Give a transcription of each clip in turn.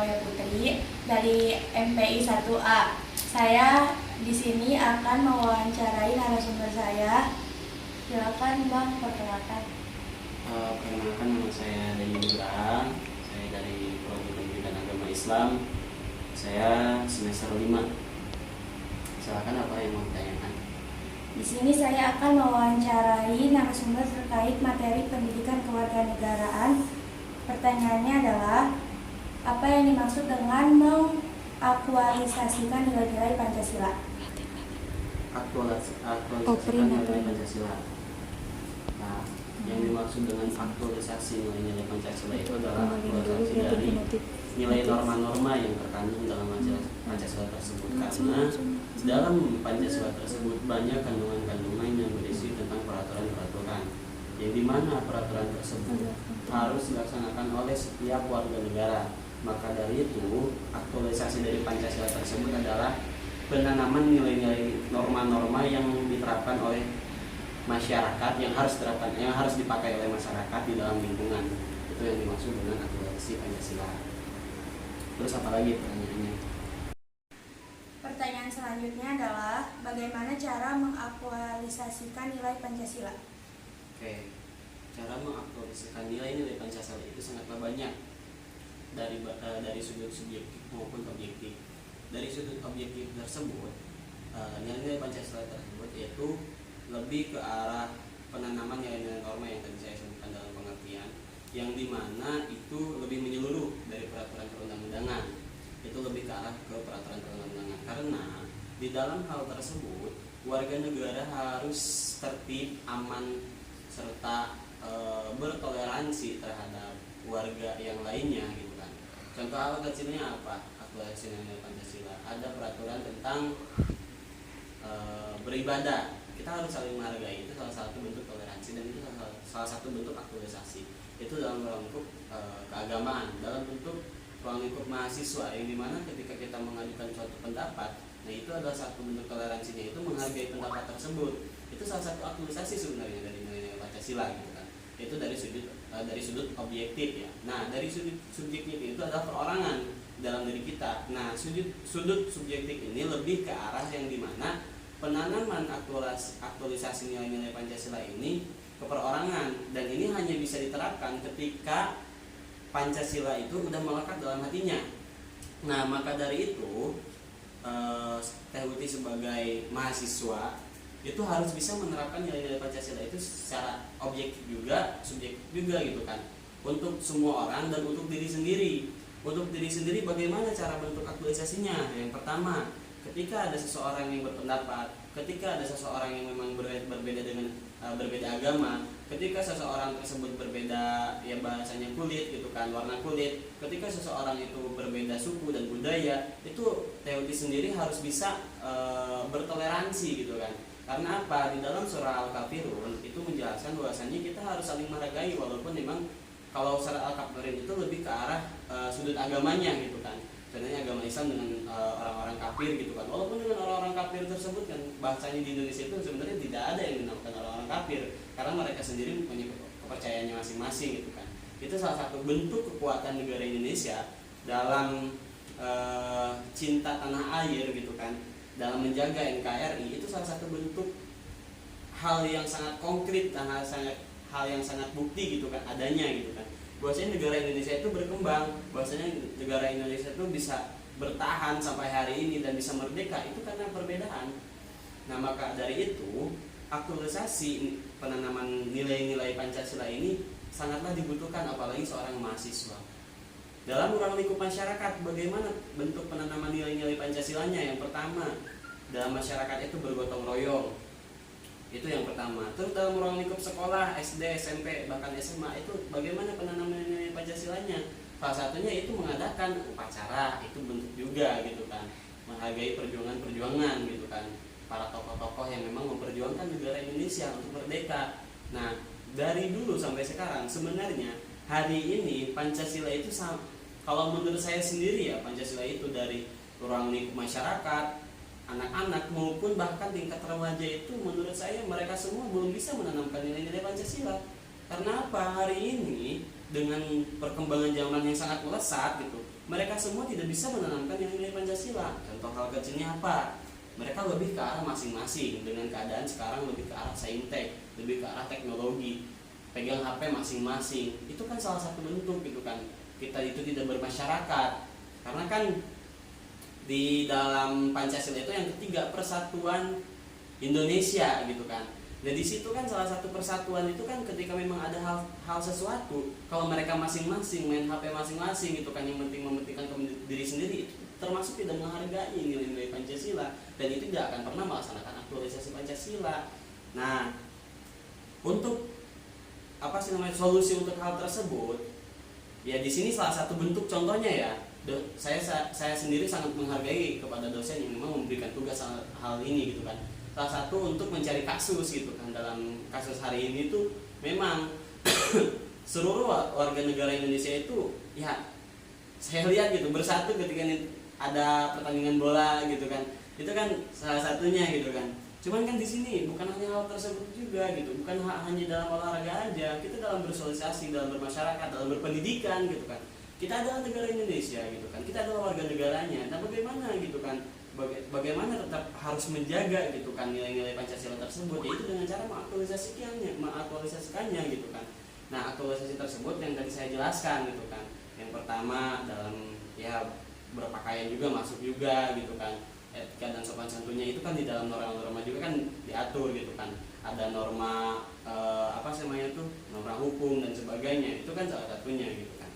Maulaya Putri dari MPI 1A. Saya di sini akan mewawancarai narasumber saya. Silakan Bang, perkenalkan. Perkenalkan, nama saya Dani Nugraha. Saya dari Prodi Pendidikan Agama Islam. Saya semester 5. Silakan, apa yang mau ditanyakan? Di sini saya akan mewawancarai narasumber terkait materi pendidikan kewarganegaraan. Pertanyaannya adalah, apa yang dimaksud dengan mengaktualisasikan nilai-nilai Pancasila? Aktualisasikan nilai Pancasila. Nah, yang dimaksud dengan aktualisasi nilai-nilai Pancasila itu adalah aktualisasi dari nilai norma-norma yang terkandung dalam Pancasila tersebut, karena dalam Pancasila tersebut banyak kandungan-kandungan yang berisi tentang peraturan-peraturan yang dimana peraturan tersebut harus dilaksanakan oleh setiap warga negara. Maka dari itu, aktualisasi dari Pancasila tersebut adalah penanaman nilai-nilai norma-norma yang diterapkan oleh masyarakat, yang harus dipakai oleh masyarakat di dalam lingkungan. Itu yang dimaksud dengan aktualisasi Pancasila. Terus apa lagi pertanyaannya? Pertanyaan selanjutnya adalah, bagaimana cara mengaktualisasikan nilai Pancasila? Oke, cara mengaktualisasikan nilai-nilai Pancasila itu sangatlah banyak dari sudut subjektif maupun objektif. Dari sudut objektif tersebut, nilai-nilai Pancasila tersebut yaitu lebih ke arah penanaman nilai-nilai norma yang tadi saya sebutkan dalam pengertian, yang dimana itu lebih menyeluruh dari peraturan perundang-undangan. Itu lebih ke arah ke peraturan perundang-undangan, karena di dalam hal tersebut warga negara harus tertib, aman, serta bertoleransi terhadap warga yang lainnya gitu kan. Contoh hal kecilnya apa? Aktualisasi nilai Pancasila. Ada peraturan tentang beribadah. Kita harus saling menghargai. Itu salah satu bentuk toleransi, dan itu salah satu bentuk aktualisasi. Itu dalam ruang lingkup keagamaan, dalam bentuk ruang lingkup mahasiswa, yang dimana ketika kita mengajukan suatu pendapat, nah itu adalah satu bentuk toleransinya, itu menghargai pendapat tersebut. Itu salah satu aktualisasi sebenarnya dari nilai-nilai Pancasila gitu kan. Itu dari sudut objektif ya. Nah, dari sudut subjektif itu adalah perorangan dalam diri kita. Nah, sudut subjektif ini lebih ke arah yang dimana penanaman aktualisasi nilai-nilai Pancasila ini ke perorangan, dan ini hanya bisa diterapkan ketika Pancasila itu udah melekat dalam hatinya. Nah, maka dari itu Teh Uti sebagai mahasiswa itu harus bisa menerapkan nilai-nilai Pancasila itu secara objektif juga, subjektif juga gitu kan, untuk semua orang dan untuk diri sendiri. Untuk diri sendiri bagaimana cara bentuk aktualisasinya? Yang pertama, ketika ada seseorang yang berpendapat, ketika ada seseorang yang memang berbeda dengan berbeda agama, ketika seseorang tersebut berbeda, ya bahasanya kulit gitu kan, warna kulit, ketika seseorang itu berbeda suku dan budaya, itu Teuti sendiri harus bisa bertoleransi gitu kan. Karena apa? Di dalam surah Al-Kafirun itu menjelaskan bahwasannya kita harus saling menghargai, walaupun memang kalau surah Al-Kafirun itu lebih ke arah sudut agamanya gitu kan. Contohnya agama Islam dengan orang-orang kafir gitu kan. Walaupun dengan orang-orang kafir tersebut kan, bahasanya di Indonesia itu sebenarnya tidak ada yang dinamakan orang-orang kafir, karena mereka sendiri mempunyai kepercayaannya masing-masing gitu kan. Itu salah satu bentuk kekuatan negara Indonesia dalam cinta tanah air gitu kan, dalam menjaga NKRI. Itu salah satu bentuk hal yang sangat konkret dan hal yang sangat bukti gitu kan adanya gitu kan. Bahwasanya negara Indonesia itu berkembang, bahwasanya negara Indonesia itu bisa bertahan sampai hari ini dan bisa merdeka, itu karena perbedaan. Nah, maka dari itu aktualisasi penanaman nilai-nilai Pancasila ini sangatlah dibutuhkan, apalagi seorang mahasiswa. Dalam ruang lingkup masyarakat, bagaimana bentuk penanaman nilai-nilai Pancasilanya? Yang pertama, dalam masyarakat itu bergotong royong. Itu yang pertama. Terus dalam ruang lingkup sekolah, SD, SMP, bahkan SMA, itu bagaimana penanaman nilai Pancasilanya? Salah satunya itu mengadakan upacara, itu bentuk juga gitu kan, menghargai perjuangan-perjuangan gitu kan, para tokoh-tokoh yang memang memperjuangkan negara Indonesia untuk merdeka. Nah, dari dulu sampai sekarang sebenarnya hari ini Pancasila itu kalau menurut saya sendiri ya, Pancasila itu dari ruang lingkup masyarakat, anak-anak maupun bahkan tingkat remaja itu, menurut saya mereka semua belum bisa menanamkan nilai-nilai Pancasila. Karena apa? Hari ini dengan perkembangan zaman yang sangat melesat gitu, mereka semua tidak bisa menanamkan nilai-nilai Pancasila. Contoh hal kecilnya apa? Mereka lebih ke arah masing-masing, dengan keadaan sekarang lebih ke arah saintek, lebih ke arah teknologi, pegang HP masing-masing. Itu kan salah satu bentuk gitu kan, kita itu tidak bermasyarakat. Karena kan di dalam Pancasila itu yang ketiga, persatuan Indonesia gitu kan. Dan di situ kan salah satu persatuan itu kan ketika memang ada hal sesuatu, kalau mereka masing-masing main HP masing-masing gitu kan, yang penting mementingkan diri sendiri, itu termasuk tidak menghargai nilai-nilai Pancasila, dan itu tidak akan pernah melaksanakan aktualisasi Pancasila. Nah, untuk solusi untuk hal tersebut, ya di sini salah satu bentuk contohnya ya. Saya sendiri sangat menghargai kepada dosen yang memang memberikan tugas hal ini gitu kan. Salah satu untuk mencari kasus gitu kan. Dalam kasus hari ini tuh memang seluruh warga negara Indonesia itu ya saya lihat gitu bersatu ketika ada pertandingan bola gitu kan. Itu kan salah satunya gitu kan. Cuman kan di sini bukan hanya hal tersebut juga gitu, bukan hanya dalam olahraga aja, kita dalam bersosialisasi, dalam bermasyarakat, dalam berpendidikan gitu kan. Kita adalah negara Indonesia gitu kan, kita adalah warga negaranya. Nah bagaimana gitu kan, bagaimana tetap harus menjaga gitu kan nilai-nilai Pancasila tersebut, yaitu dengan cara mengaktualisasikannya gitu kan. Nah aktualisasi tersebut yang tadi saya jelaskan gitu kan, yang pertama dalam ya berpakaian juga masuk juga gitu kan, etika dan sopan santunnya itu kan di dalam norma-norma juga kan diatur gitu kan, ada norma norma hukum dan sebagainya, itu kan salah satunya gitu kan.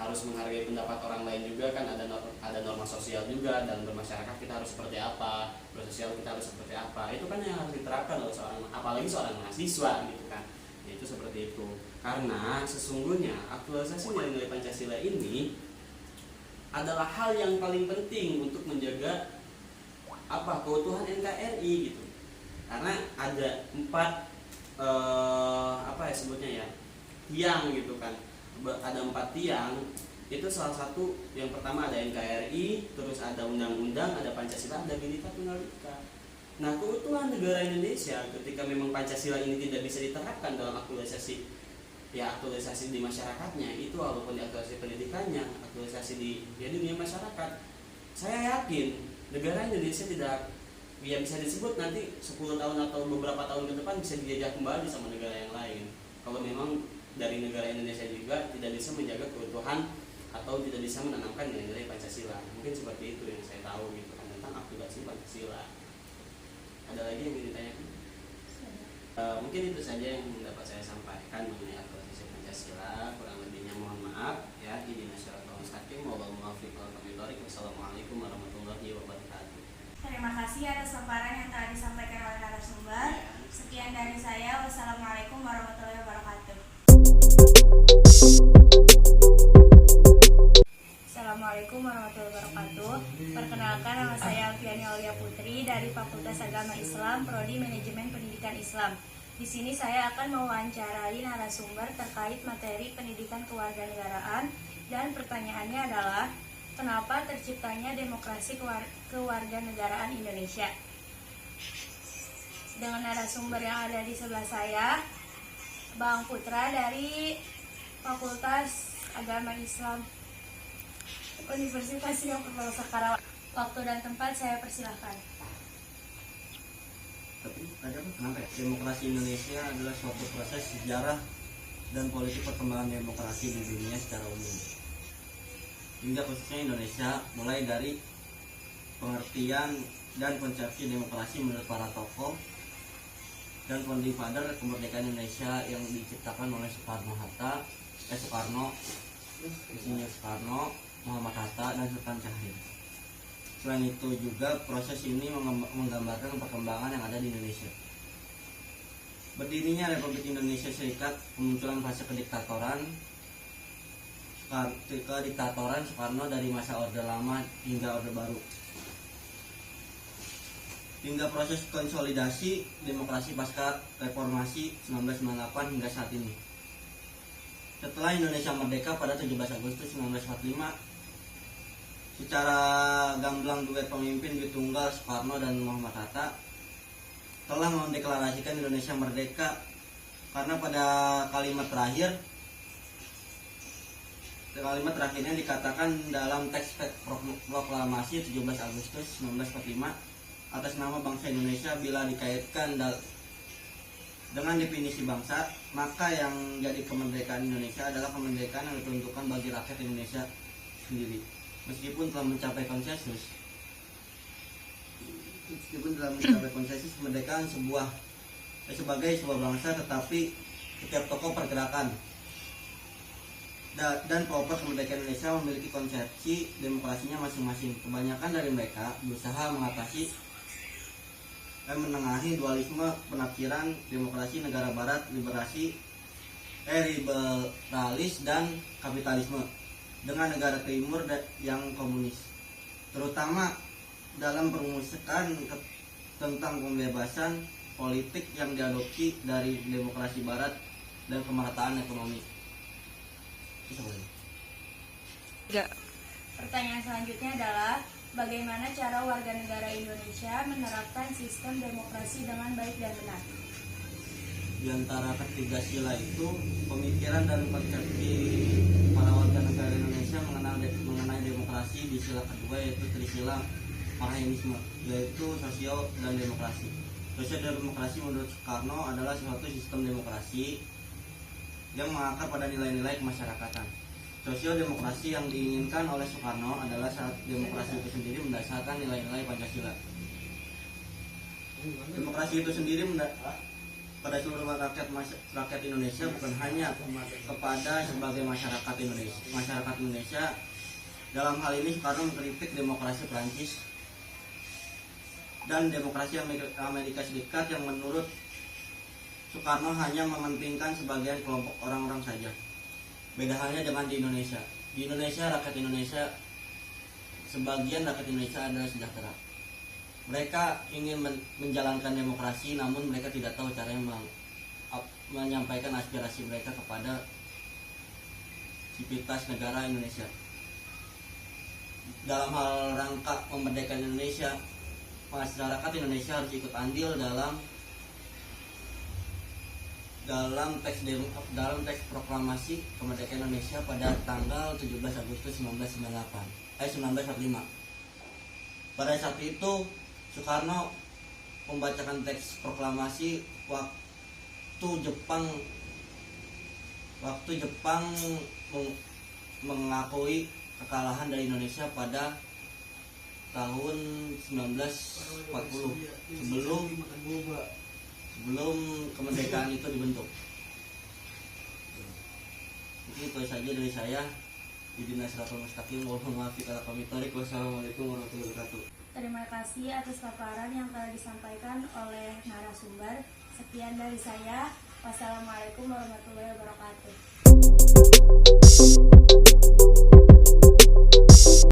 Harus menghargai pendapat orang lain juga kan, ada norma sosial juga, dalam bermasyarakat kita harus seperti apa, bersosial kita harus seperti apa, itu kan yang harus diterapkan oleh apalagi seorang mahasiswa gitu kan. Ya, itu seperti itu, karena sesungguhnya aktualisasi nilai-nilai Pancasila ini adalah hal yang paling penting untuk menjaga keutuhan NKRI gitu. Karena ada 4 tiang gitu kan, ada 4 tiang. Itu salah satu, yang pertama ada NKRI, terus ada undang-undang, ada Pancasila, ada Bhinneka Tunggal Ika. Nah keutuhan negara Indonesia ketika memang Pancasila ini tidak bisa diterapkan dalam aktualisasi di masyarakatnya, itu walaupun di aktualisasi pendidikannya, aktualisasi di dunia masyarakat, saya yakin negara Indonesia tidak bisa disebut nanti 10 tahun atau beberapa tahun ke depan bisa dijajah kembali sama negara yang lain, kalau memang dari negara Indonesia juga tidak bisa menjaga keutuhan atau tidak bisa menanamkan nilai-nilai Pancasila. Mungkin seperti itu yang saya tahu gitu kan tentang aktualisasi Pancasila. Ada lagi yang ingin ditanyakan? Mungkin itu saja yang dapat saya sampaikan mengenai aktualisasi Pancasila. Kurang lebihnya mohon maaf ya. Wassalamualaikum warahmatullahi wabarakatuh. Terima kasih atas paparan yang telah disampaikan oleh narasumber. Sekian dari saya. Wassalamualaikum warahmatullahi wabarakatuh. Assalamualaikum warahmatullahi wabarakatuh. Perkenalkan, nama saya Alfiani Aulia Putri dari Fakultas Agama Islam, Prodi Manajemen Pendidikan Islam. Di sini saya akan mewawancarai narasumber terkait materi pendidikan kewarganegaraan, dan pertanyaannya adalah kenapa terciptanya demokrasi kewarganegaraan Indonesia. Dengan narasumber yang ada di sebelah saya, Bang Putra dari Fakultas Agama Islam Universitas Muhammadiyah Karawang. Waktu dan tempat saya persilahkan. Tapi kenapa ya? Demokrasi Indonesia adalah suatu proses sejarah dan politik perkembangan demokrasi di dunia secara umum, hingga khususnya Indonesia, mulai dari pengertian dan konsepsi demokrasi menurut para tokoh dan founding father kemerdekaan Indonesia yang diciptakan oleh Soekarno, Muhammad Hatta, dan Sultan Syahrir. Selain itu juga proses ini menggambarkan perkembangan yang ada di Indonesia. Berdirinya Republik Indonesia Serikat, kemunculan fase kediktatoran Soekarno dari masa Orde Lama hingga Orde Baru, hingga proses konsolidasi demokrasi pasca reformasi 1998 hingga saat ini. Setelah Indonesia merdeka pada 17 Agustus 1945, secara gamblang duet pemimpin Dwi Tunggal Soekarno dan Muhammad Hatta telah mendeklarasikan Indonesia merdeka, karena pada kalimat terakhir kalimat terakhirnya dikatakan dalam teks proklamasi 17 Agustus 1945 atas nama bangsa Indonesia. Bila dikaitkan dengan definisi bangsa, maka yang jadi kemerdekaan Indonesia adalah kemerdekaan yang ditentukan bagi rakyat Indonesia sendiri. Meskipun telah mencapai konsensus kemerdekaan sebagai sebuah bangsa, tetapi setiap tokoh pergerakan dan pelopor kemerdekaan Indonesia memiliki konsepsi demokrasinya masing-masing. Kebanyakan dari mereka berusaha mengatasi dan menengahi dualisme penafsiran demokrasi negara barat, liberalis dan kapitalisme dengan negara timur yang komunis, terutama dalam perumusan tentang pembebasan politik yang diadopsi dari demokrasi barat dan kemerataan ekonomi. Pertanyaan selanjutnya adalah bagaimana cara warga negara Indonesia menerapkan sistem demokrasi dengan baik dan benar? Di antara ketiga sila itu, pemikiran dan konsepsi para warga negara Indonesia mengenai demokrasi di sila kedua yaitu trisila Marxisme, yaitu sosio dan demokrasi. Sosio demokrasi menurut Soekarno adalah suatu sistem demokrasi yang mengakar pada nilai-nilai kemasyarakatan. Sosio demokrasi yang diinginkan oleh Soekarno adalah saat demokrasi itu sendiri mendasarkan nilai-nilai Pancasila. Demokrasi itu sendiri pada seluruh rakyat Indonesia, bukan hanya kepada sebagai masyarakat Indonesia. Dalam hal ini Soekarno mengkritik demokrasi Prancis dan demokrasi Amerika Serikat yang menurut Soekarno hanya mementingkan sebagian kelompok orang-orang saja. Beda halnya dengan di Indonesia. Di Indonesia, sebagian rakyat Indonesia adalah sejahtera. Mereka ingin menjalankan demokrasi, namun mereka tidak tahu caranya menyampaikan aspirasi mereka kepada sivitas negara Indonesia. Dalam hal rangka memerdekakan Indonesia, masyarakat Indonesia harus ikut andil dalam teks proklamasi kemerdekaan Indonesia pada tanggal 17 Agustus 1945. Pada saat itu Soekarno membacakan teks proklamasi waktu Jepang mengakui kekalahan dari Indonesia pada tahun 1940 sebelum kemerdekaan itu dibentuk. Itu saja dari saya. Wassalamualaikum warahmatullahi wabarakatuh. Terima kasih atas paparan yang telah disampaikan oleh narasumber. Sekian dari saya. Wassalamualaikum warahmatullahi wabarakatuh.